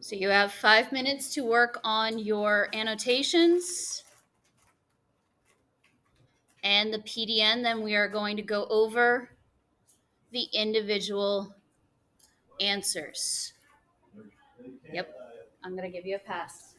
So you have 5 minutes to work on your annotations and the PDN. Then we are going to go over the individual answers. Yep, I'm going to give you a pass.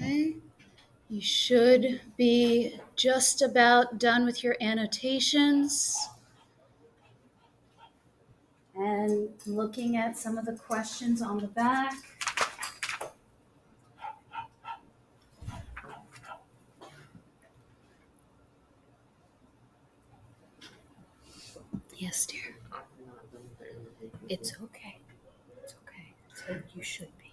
Okay. You should be just about done with your annotations. And looking at some of the questions on the back. Yes, dear. It's okay. It's okay. You should be.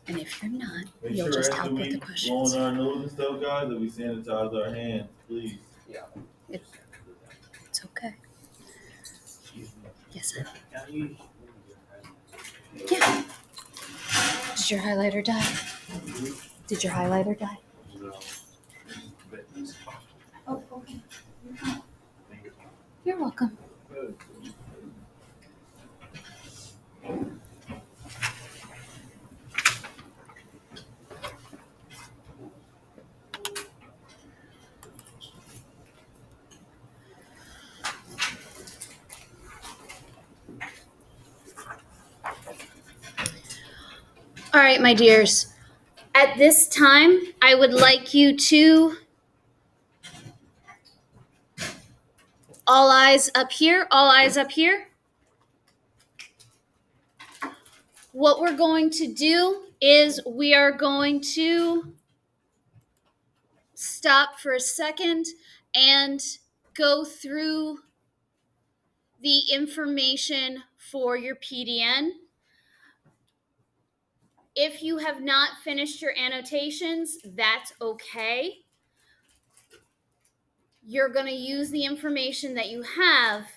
And if you're not, you'll just help with the questions. On our nose and stuff, guys, that we sanitize our hands, please. Yeah. It's okay. Yes, sir. Can Yeah. Did your highlighter die? Did your highlighter die? No. Oh, okay. You're welcome. right, my dears. At this time, I would like you to all eyes up here, all eyes up here. What we're going to do is we are going to stop for a second and go through the information for your PDN. If you have not finished your annotations, that's okay. You're going to use the information that you have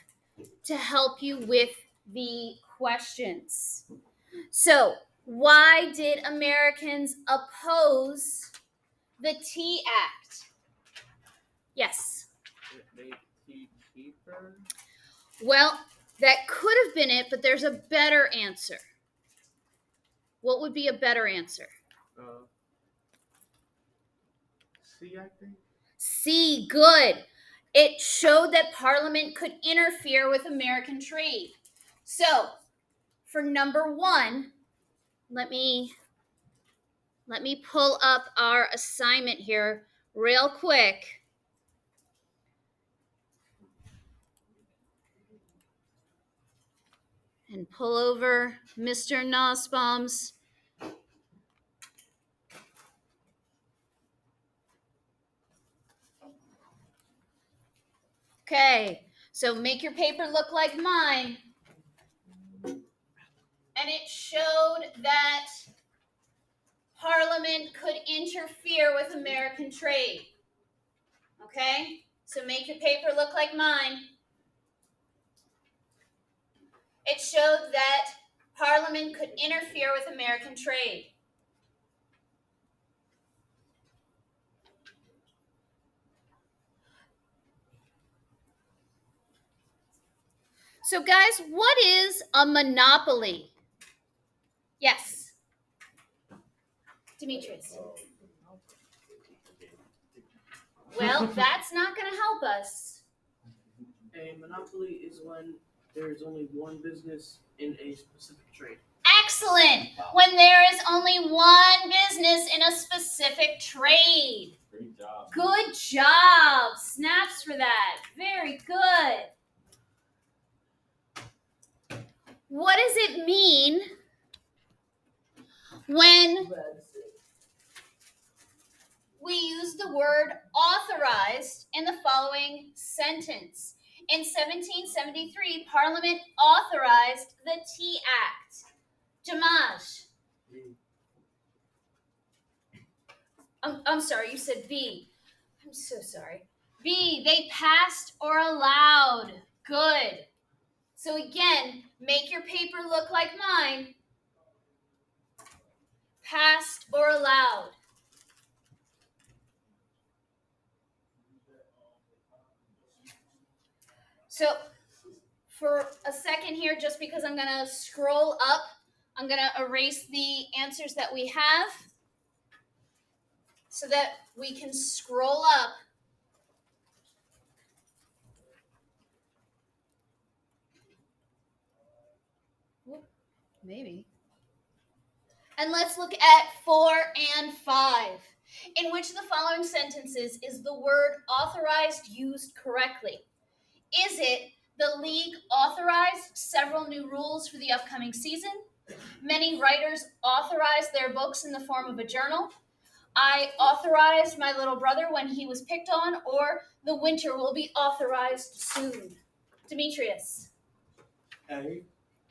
to help you with the questions. So, why did Americans oppose the Tea Act? Yes. It made tea cheaper. Well, that could have been it, but there's a better answer. What would be a better answer? C, I think. C, good. It showed that Parliament could interfere with American trade. So, for number 1, let me pull up our assignment here real quick. And pull over Mr. Nussbaum's. Okay, so make your paper look like mine. And it showed that Parliament could interfere with American trade. Okay, so make your paper look like mine. It showed that Parliament could interfere with American trade. So guys, what is a monopoly? Yes. Demetrius. Well, that's not going to help us. A monopoly is when there is only one business in a specific trade. Excellent. When there is only one business in a specific trade. Great job. Good job. Snaps for that. Very good. What does it mean when we use the word authorized in the following sentence? In 1773, Parliament authorized the Tea Act. Jamaj. I'm sorry, you said B. I'm so sorry. B, they passed or allowed. Good. So again, make your paper look like mine. Passed or allowed. So for a second here, just because I'm going to scroll up, I'm going to erase the answers that we have so that we can scroll up. Maybe. And let's look at 4 and 5. In which of the following sentences is the word authorized used correctly? Is it the league authorized several new rules for the upcoming season? Many writers authorized their books in the form of a journal. I authorized my little brother when he was picked on, or the winter will be authorized soon. Demetrius. A.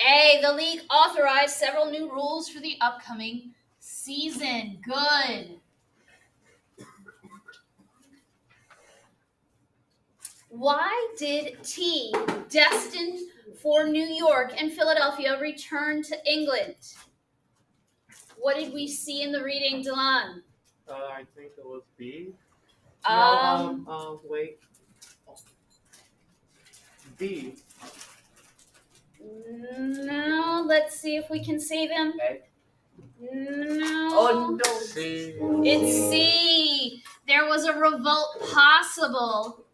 A, the league authorized several new rules for the upcoming season. Good. Why did tea, destined for New York and Philadelphia, return to England? What did we see in the reading, Delan? I think it was B. Wait. B. No, let's see if we can save him. A. No. Oh, no. C. It's C. There was a revolt possible.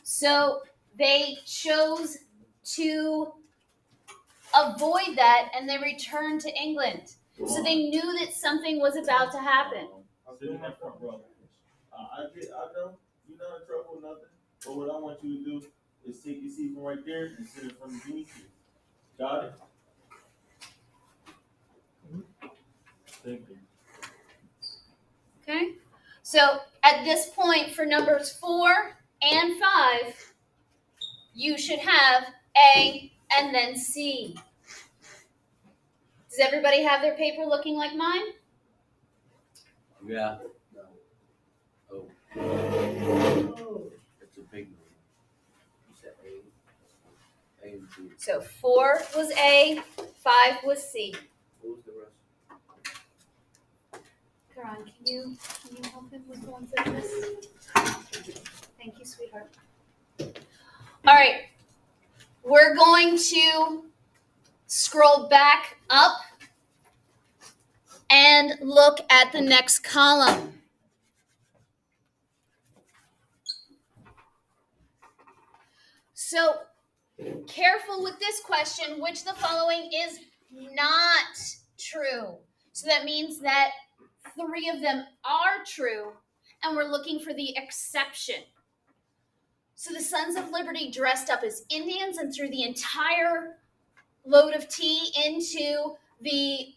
So they chose to avoid that and they returned to England. So they knew that something was about to happen. Sit in that front row. I know you're not in trouble or nothing. But what I want you to do is take your seat from right there and sit in front of me. Got it? Thank you. Okay? So at this point, for numbers 4 and 5, you should have A and then C. Does everybody have their paper looking like mine? Yeah. Oh. Oh. It's a big one. You said A. A and B. So 4 was A, 5 was C. What was the rest? Karan, can you help him with the ones that I missed? Thank you, sweetheart. All right. We're going to scroll back up and look at the next column. So, careful with this question. Which of the following is not true? So that means that 3 of them are true, and we're looking for the exception. So the Sons of Liberty dressed up as Indians and threw the entire load of tea into the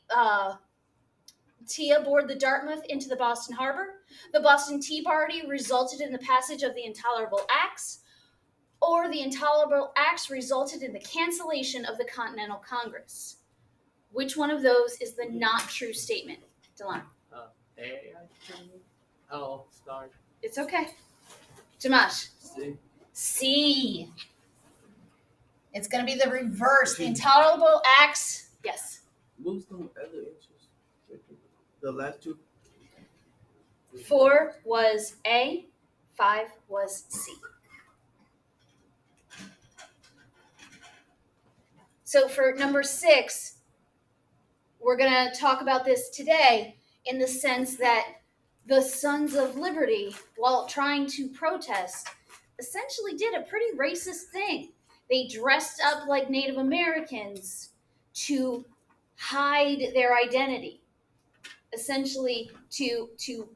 tea aboard the Dartmouth into the Boston Harbor. The Boston Tea Party resulted in the passage of the Intolerable Acts, or the Intolerable Acts resulted in the cancellation of the Continental Congress. Which one of those is the not true statement, Delon? A, I think. Oh, sorry. It's okay. Jamash? C. C. It's going to be the reverse. The Intolerable Acts. Yes. What was the other answers? The last two? 4 was A, 5 was C. So for number 6, we're going to talk about this today in the sense that the Sons of Liberty, while trying to protest, essentially did a pretty racist thing. They dressed up like Native Americans to hide their identity, essentially to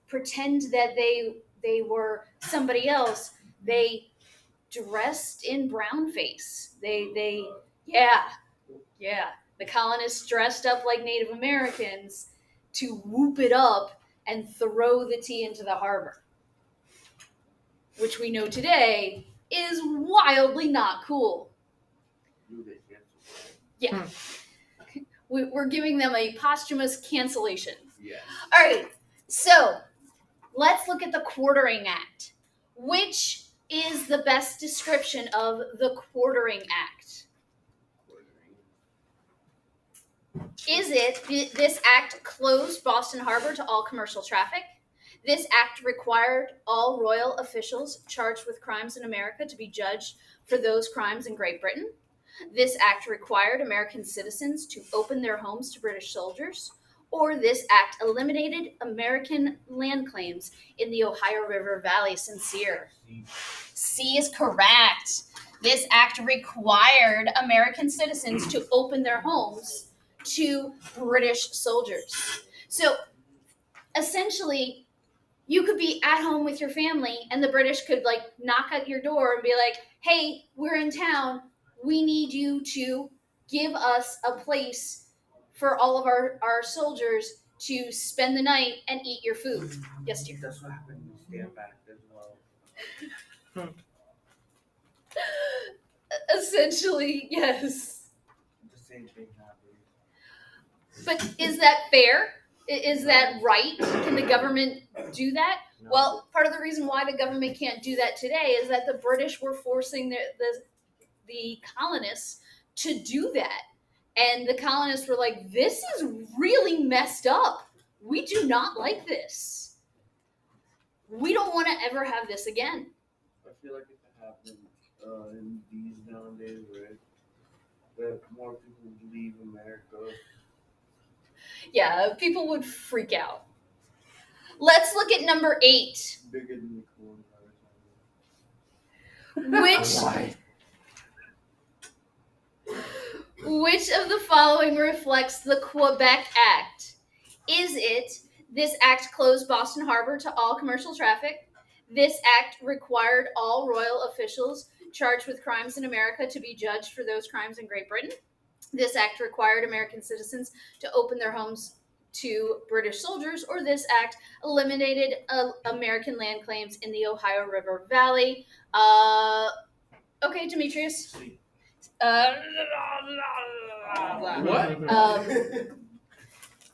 pretend that they were somebody else. They dressed in brownface. They the colonists dressed up like Native Americans to whoop it up and throw the tea into the harbor, which we know today is wildly not cool. Yeah. We're giving them a posthumous cancellation. Yeah. All right, so let's look at the Quartering Act. Which is the best description of the Quartering Act? Is it this act closed Boston Harbor to all commercial traffic? This act required all royal officials charged with crimes in America to be judged for those crimes in Great Britain. This act required American citizens to open their homes to British soldiers. Or this act eliminated American land claims in the Ohio River Valley. Sincere. C is correct. This act required American citizens to open their homes to British soldiers. So essentially, you could be at home with your family and the British could knock at your door and be like, hey, we're in town. We need you to give us a place for all of our soldiers to spend the night and eat your food. Yes, dear. That's what happened in Stand Back as well. Essentially, yes. The same thing happened. But is that fair? Is that right? Can the government do that? No. Well, part of the reason why the government can't do that today is that the British were forcing the colonists to do that. And the colonists were like, this is really messed up. We do not like this. We don't want to ever have this again. I feel like if it happened in these nowadays, right, that more people would leave America. Yeah, people would freak out. Let's look at number 8. Bigger than the coronavirus. Which of the following reflects the Quebec Act? Is it this act closed Boston Harbor to all commercial traffic? This act required all royal officials charged with crimes in America to be judged for those crimes in Great Britain? This act required American citizens to open their homes to British soldiers, or this act eliminated American land claims in the Ohio River Valley? Okay, Demetrius. What?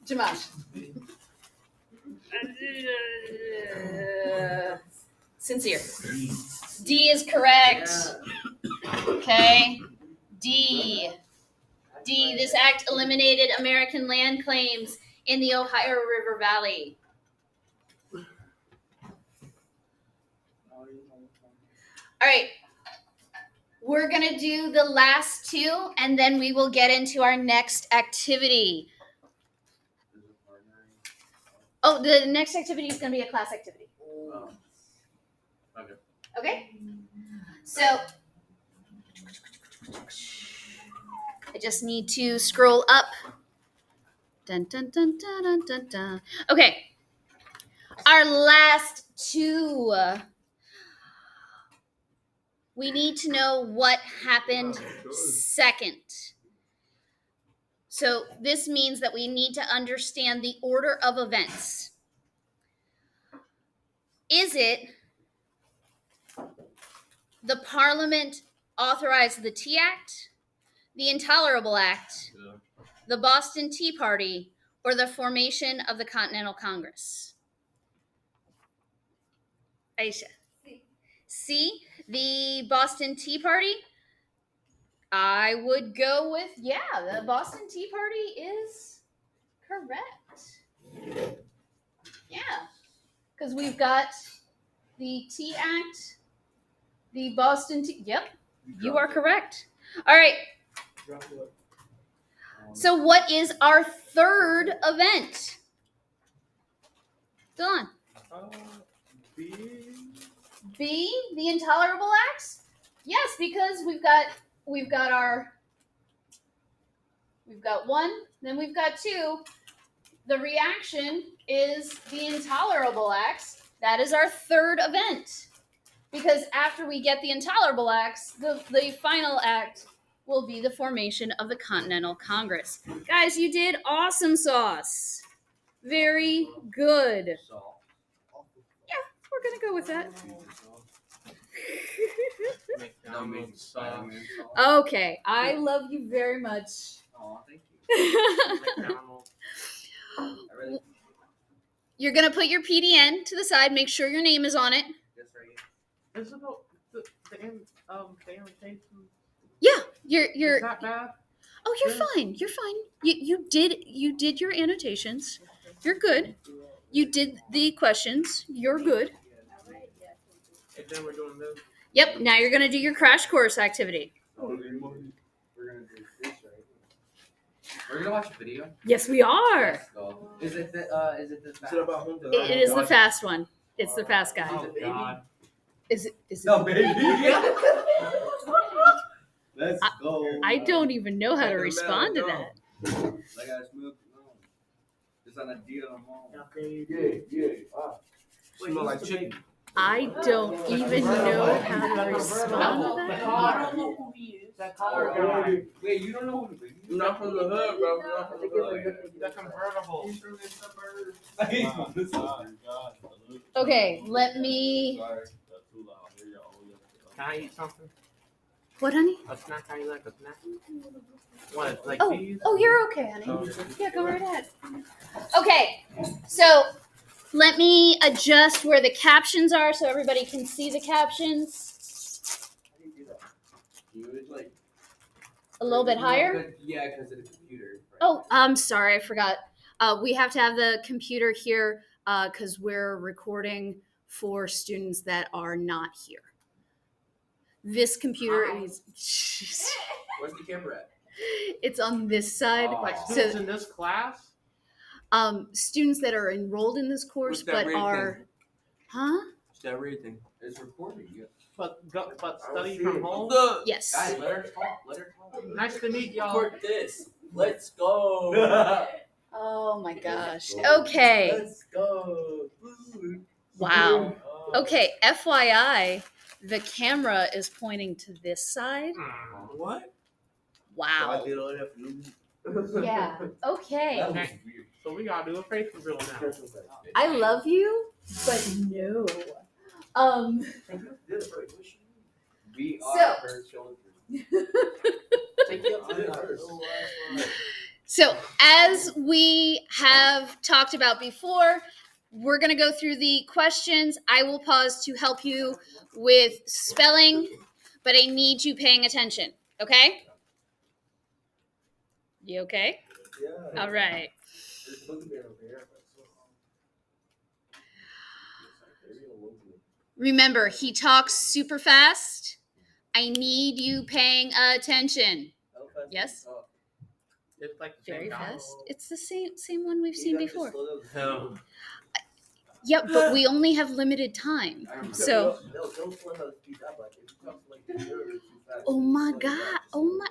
Jamash. Sincere. D is correct. Okay. D. This act eliminated American land claims in the Ohio River Valley. All right. We're going to do the last two, and then we will get into our next activity. Oh, the next activity is going to be a class activity. Okay. Okay? So, I just need to scroll up. Dun, dun, dun, dun, dun, dun, dun. Okay. Our last two. We need to know what happened second. So this means that we need to understand the order of events. Is it the Parliament authorized the Tea Act, the Intolerable Act, the Boston Tea Party, or the formation of the Continental Congress? Aisha. C, the Boston Tea Party? I would go with, the Boston Tea Party is correct. Yeah, because we've got the Tea Act, the Boston Tea. Yep, you are correct. All right. So, what is our third event? Dylan. B, the Intolerable Acts. Yes, because we've got one, then we've got two. The reaction is the Intolerable Acts. That is our third event. Because after we get the Intolerable Acts, the final act will be the formation of the Continental Congress. Guys, you did awesome sauce. Very good. Yeah, we're going to go with that. McDonald's sauce. Okay, I love you very much. Oh, thank you. McDonald's. You're going to put your PDN to the side. Make sure your name is on it. That's right. Is it the invitation? Yeah, you're Is that bad? Oh, you're fine. You're fine. You did your annotations. You're good. You did the questions. You're good. And then we're doing this. Yep. Now you're gonna do your crash course activity. We're gonna do this, right? We're gonna watch a video. Yes, we are. Let's go. Is it the It is the fast one. It's the fast guy. Oh, God. Is it? No, baby. Let's go. I don't even know how to respond to that. Like I smoked. It's on a deal. Smell like chicken. I don't even know how to respond to that. I don't know who he is. That color guy. Wait, you don't know who the You're not from the hood, bro. You're not from the hood. That convertible. He's from the suburbs. Okay, let me. Sorry, that's too loud. Here y'all. Can I eat something? What, honey? A snack? How you like a snack? What? Like Oh, these? you're okay, honey. Oh. Yeah, go right ahead. Okay, so let me adjust where the captions are so everybody can see the captions. You would like A little bit higher. Yeah, because of the computer. Right? Oh, I'm sorry, I forgot. We have to have the computer here because we're recording for students that are not here. This computer is. Where's the camera at? It's on this side. Oh. Like So, students in this class? students that are enrolled in this course What's that but rating? are. Huh? What's that rating? It's recording. Yeah. But study from home. Yes. Guys, let her talk. Let her talk. Nice to meet y'all. Record this. Let's go. Oh my gosh. Okay. Let's go. Wow. Okay, FYI, the camera is pointing to this side. What? Wow. Yeah. Okay. That was weird. So we gotta do a face reveal now. I love you, but no. We So- are her children. Take it up to her. So, as we have talked about before, we're going to go through the questions. I will pause to help you with spelling, but I need you paying attention. Okay? You okay? Yeah. All right. There's a boogeyman over here. Remember, he talks super fast. I need you paying attention. Yes? It's like the Very same guy. fast. It's the same one we've seen before. No. Yep, but we only have limited time. So, oh my God. Oh my.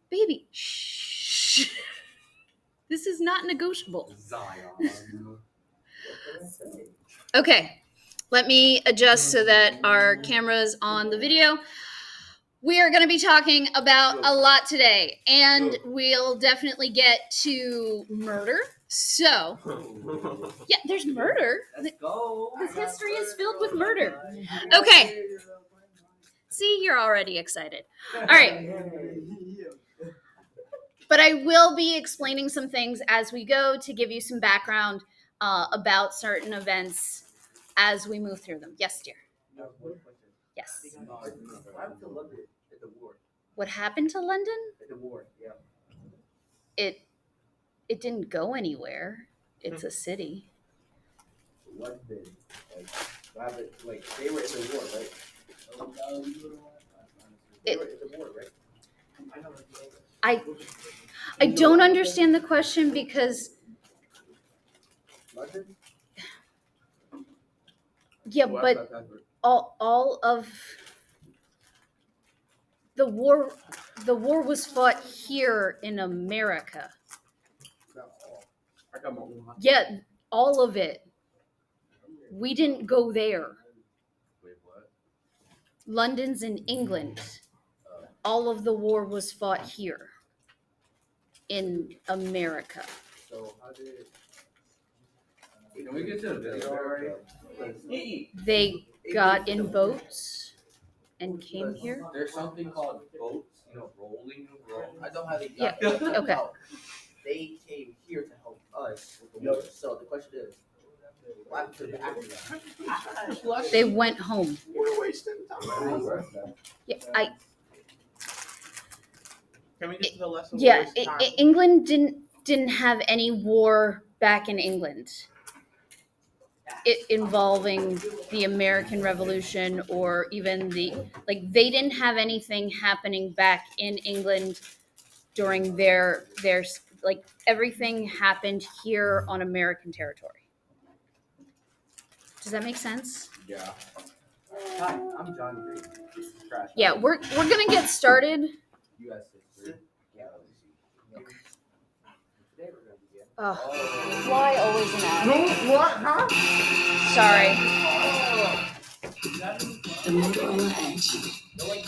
Baby. Shh. This is not negotiable. Zion. Okay. Let me adjust so that our camera's on the video. We are going to be talking about a lot today, and we'll definitely get to murder. So, yeah, there's murder. Let's go. This history is filled with murder. Okay. See, you're already excited. All right. But I will be explaining some things as we go to give you some background about certain events as we move through them. Yes, dear. Yes. What happened to London? At the war, yeah. It didn't go anywhere. It's a city. London. Like they were in the war, right? They were in the war, right? I don't understand the question because London? yeah, but all of the war was fought here in America. I got my own house. Yeah, all of it. We didn't go there. Wait, what? London's in England. All of the war was fought here in America. So how did? Can we get to the video already? They got in boats and came here. There's something called boats, rolling. I know how they Yeah, got there. okay. No, they came here to help us with the war. So the question is, what happened to the after They went home. We're wasting time. Yeah, Can we get to the lesson? yeah. England didn't have any war back in England. It involving the American Revolution or even they didn't have anything happening back in England during their everything happened here on American territory. Does that make sense? Yeah. Hi, I'm John Green. Crash. Yeah, we're gonna get started. U.S. history. Yeah. Today we're gonna begin. Oh, why always an ad? No, what? Huh? Sorry,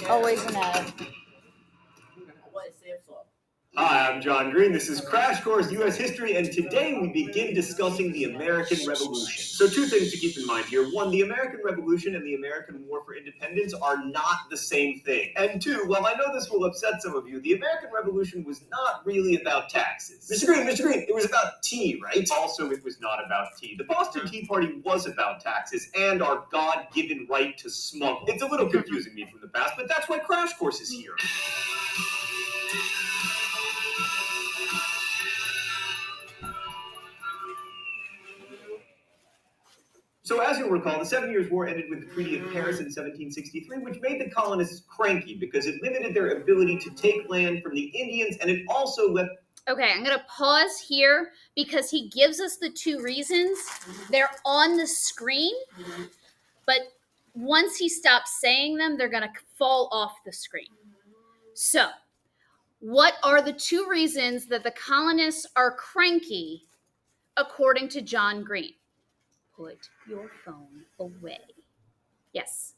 always an ad. What is Samsung? Hi, I'm John Green. This is Crash Course U.S. History, and today we begin discussing the American Revolution. So 2 things to keep in mind here. 1, the American Revolution and the American War for Independence are not the same thing. And 2, while I know this will upset some of you, the American Revolution was not really about taxes. Mr. Green, it was about tea, right? Also, it was not about tea. The Boston Tea Party was about taxes and our God-given right to smuggle. It's a little confusing me from the past, but that's why Crash Course is here. So as you'll recall, the 7 Years' War ended with the Treaty of Paris in 1763, which made the colonists cranky because it limited their ability to take land from the Indians, and it also left... Okay, I'm gonna pause here because he gives us the 2 reasons. They're on the screen, but once he stops saying them, they're going to fall off the screen. So, what are the 2 reasons that the colonists are cranky, according to John Green? Put your phone away. Yes.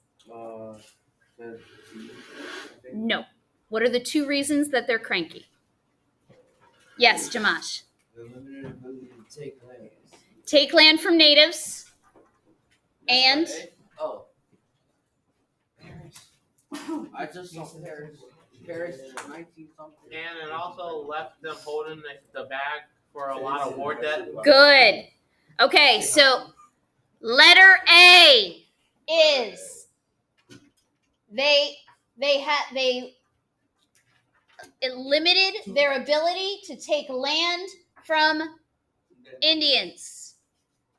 No. What are the 2 reasons that they're cranky? Yes, Jamash. The limited ability to take land. Take land from natives. And Oh. I just saw Paris. Paris 19 something. And it also left them holding the bag for a lot of war debt. good. Okay, so letter A is it limited their ability to take land from Indians.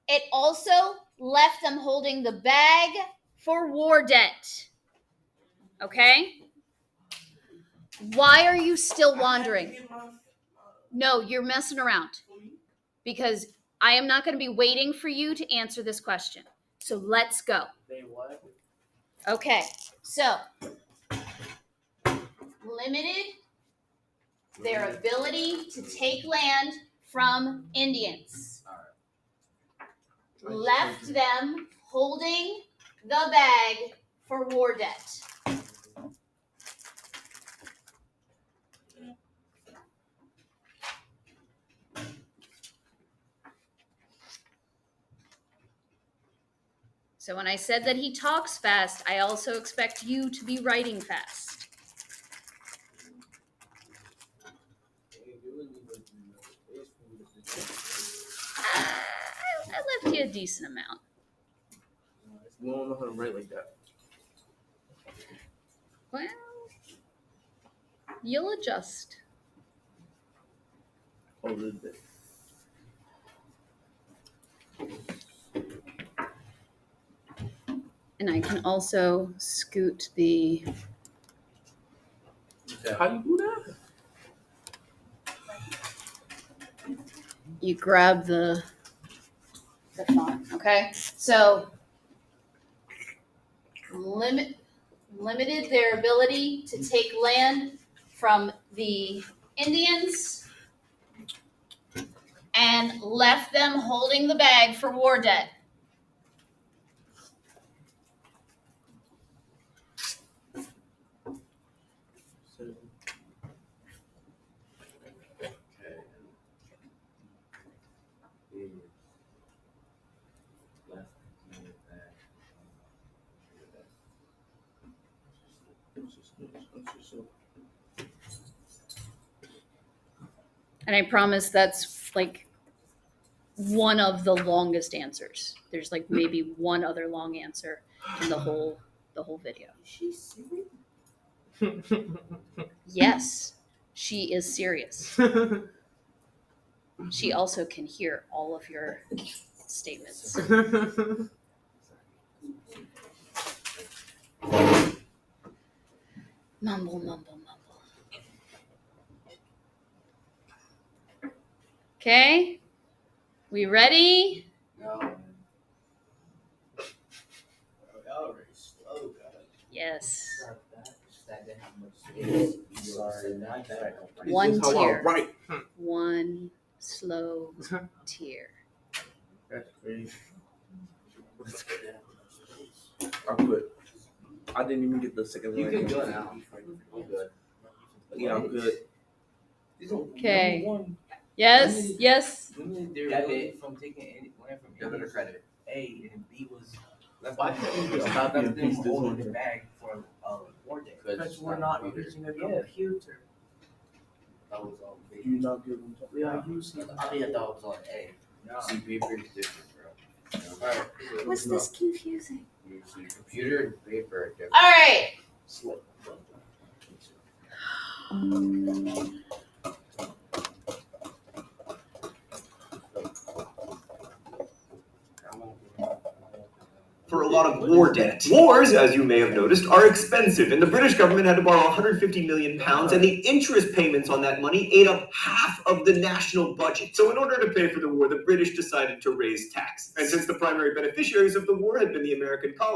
It also left them holding the bag for war debt. Okay? Why are you still wandering? No, you're messing around. Because I am not going to be waiting for you to answer this question. So let's go. They what? Okay, so limited their ability to take land from Indians. Left them holding the bag for war debt. So when I said that he talks fast, I also expect you to be writing fast. I left you a decent amount. We don't know how to write like that. Well, you'll adjust. A little bit. And I can also scoot the... How do you do that? You grab the font, okay? So, limited their ability to take land from the Indians and left them holding the bag for war debt. And I promise that's like one of the longest answers. There's like maybe one other long answer in the whole video. Is she serious? Yes, she is serious. She also can hear all of your statements. Mumble, mumble, mumble. Okay, we ready? No. Y'all already slow, guys. Yes. Sorry, One This is how I tear. write. One slow tear. That's crazy. I didn't even get the second You one. can do it now. I'm good. Yeah, I'm good. Okay. Yes, yes. Limited their ability from taking any land from Indian credit. A and B was left. Why couldn't you stop them holding the bag for war day? Because we're not using a computer. That was all B. You not give them We are using. I thought it was on A. See, paper is different, bro. Alright. What's this confusing? You see, computer and paper are different. All right. For a lot of war debt. Wars, as you may have noticed, are expensive, and the British government had to borrow £150 million, and the interest payments on that money ate up half of the national budget. So in order to pay for the war, the British decided to raise taxes. And since the primary beneficiaries of the war had been the American colonists,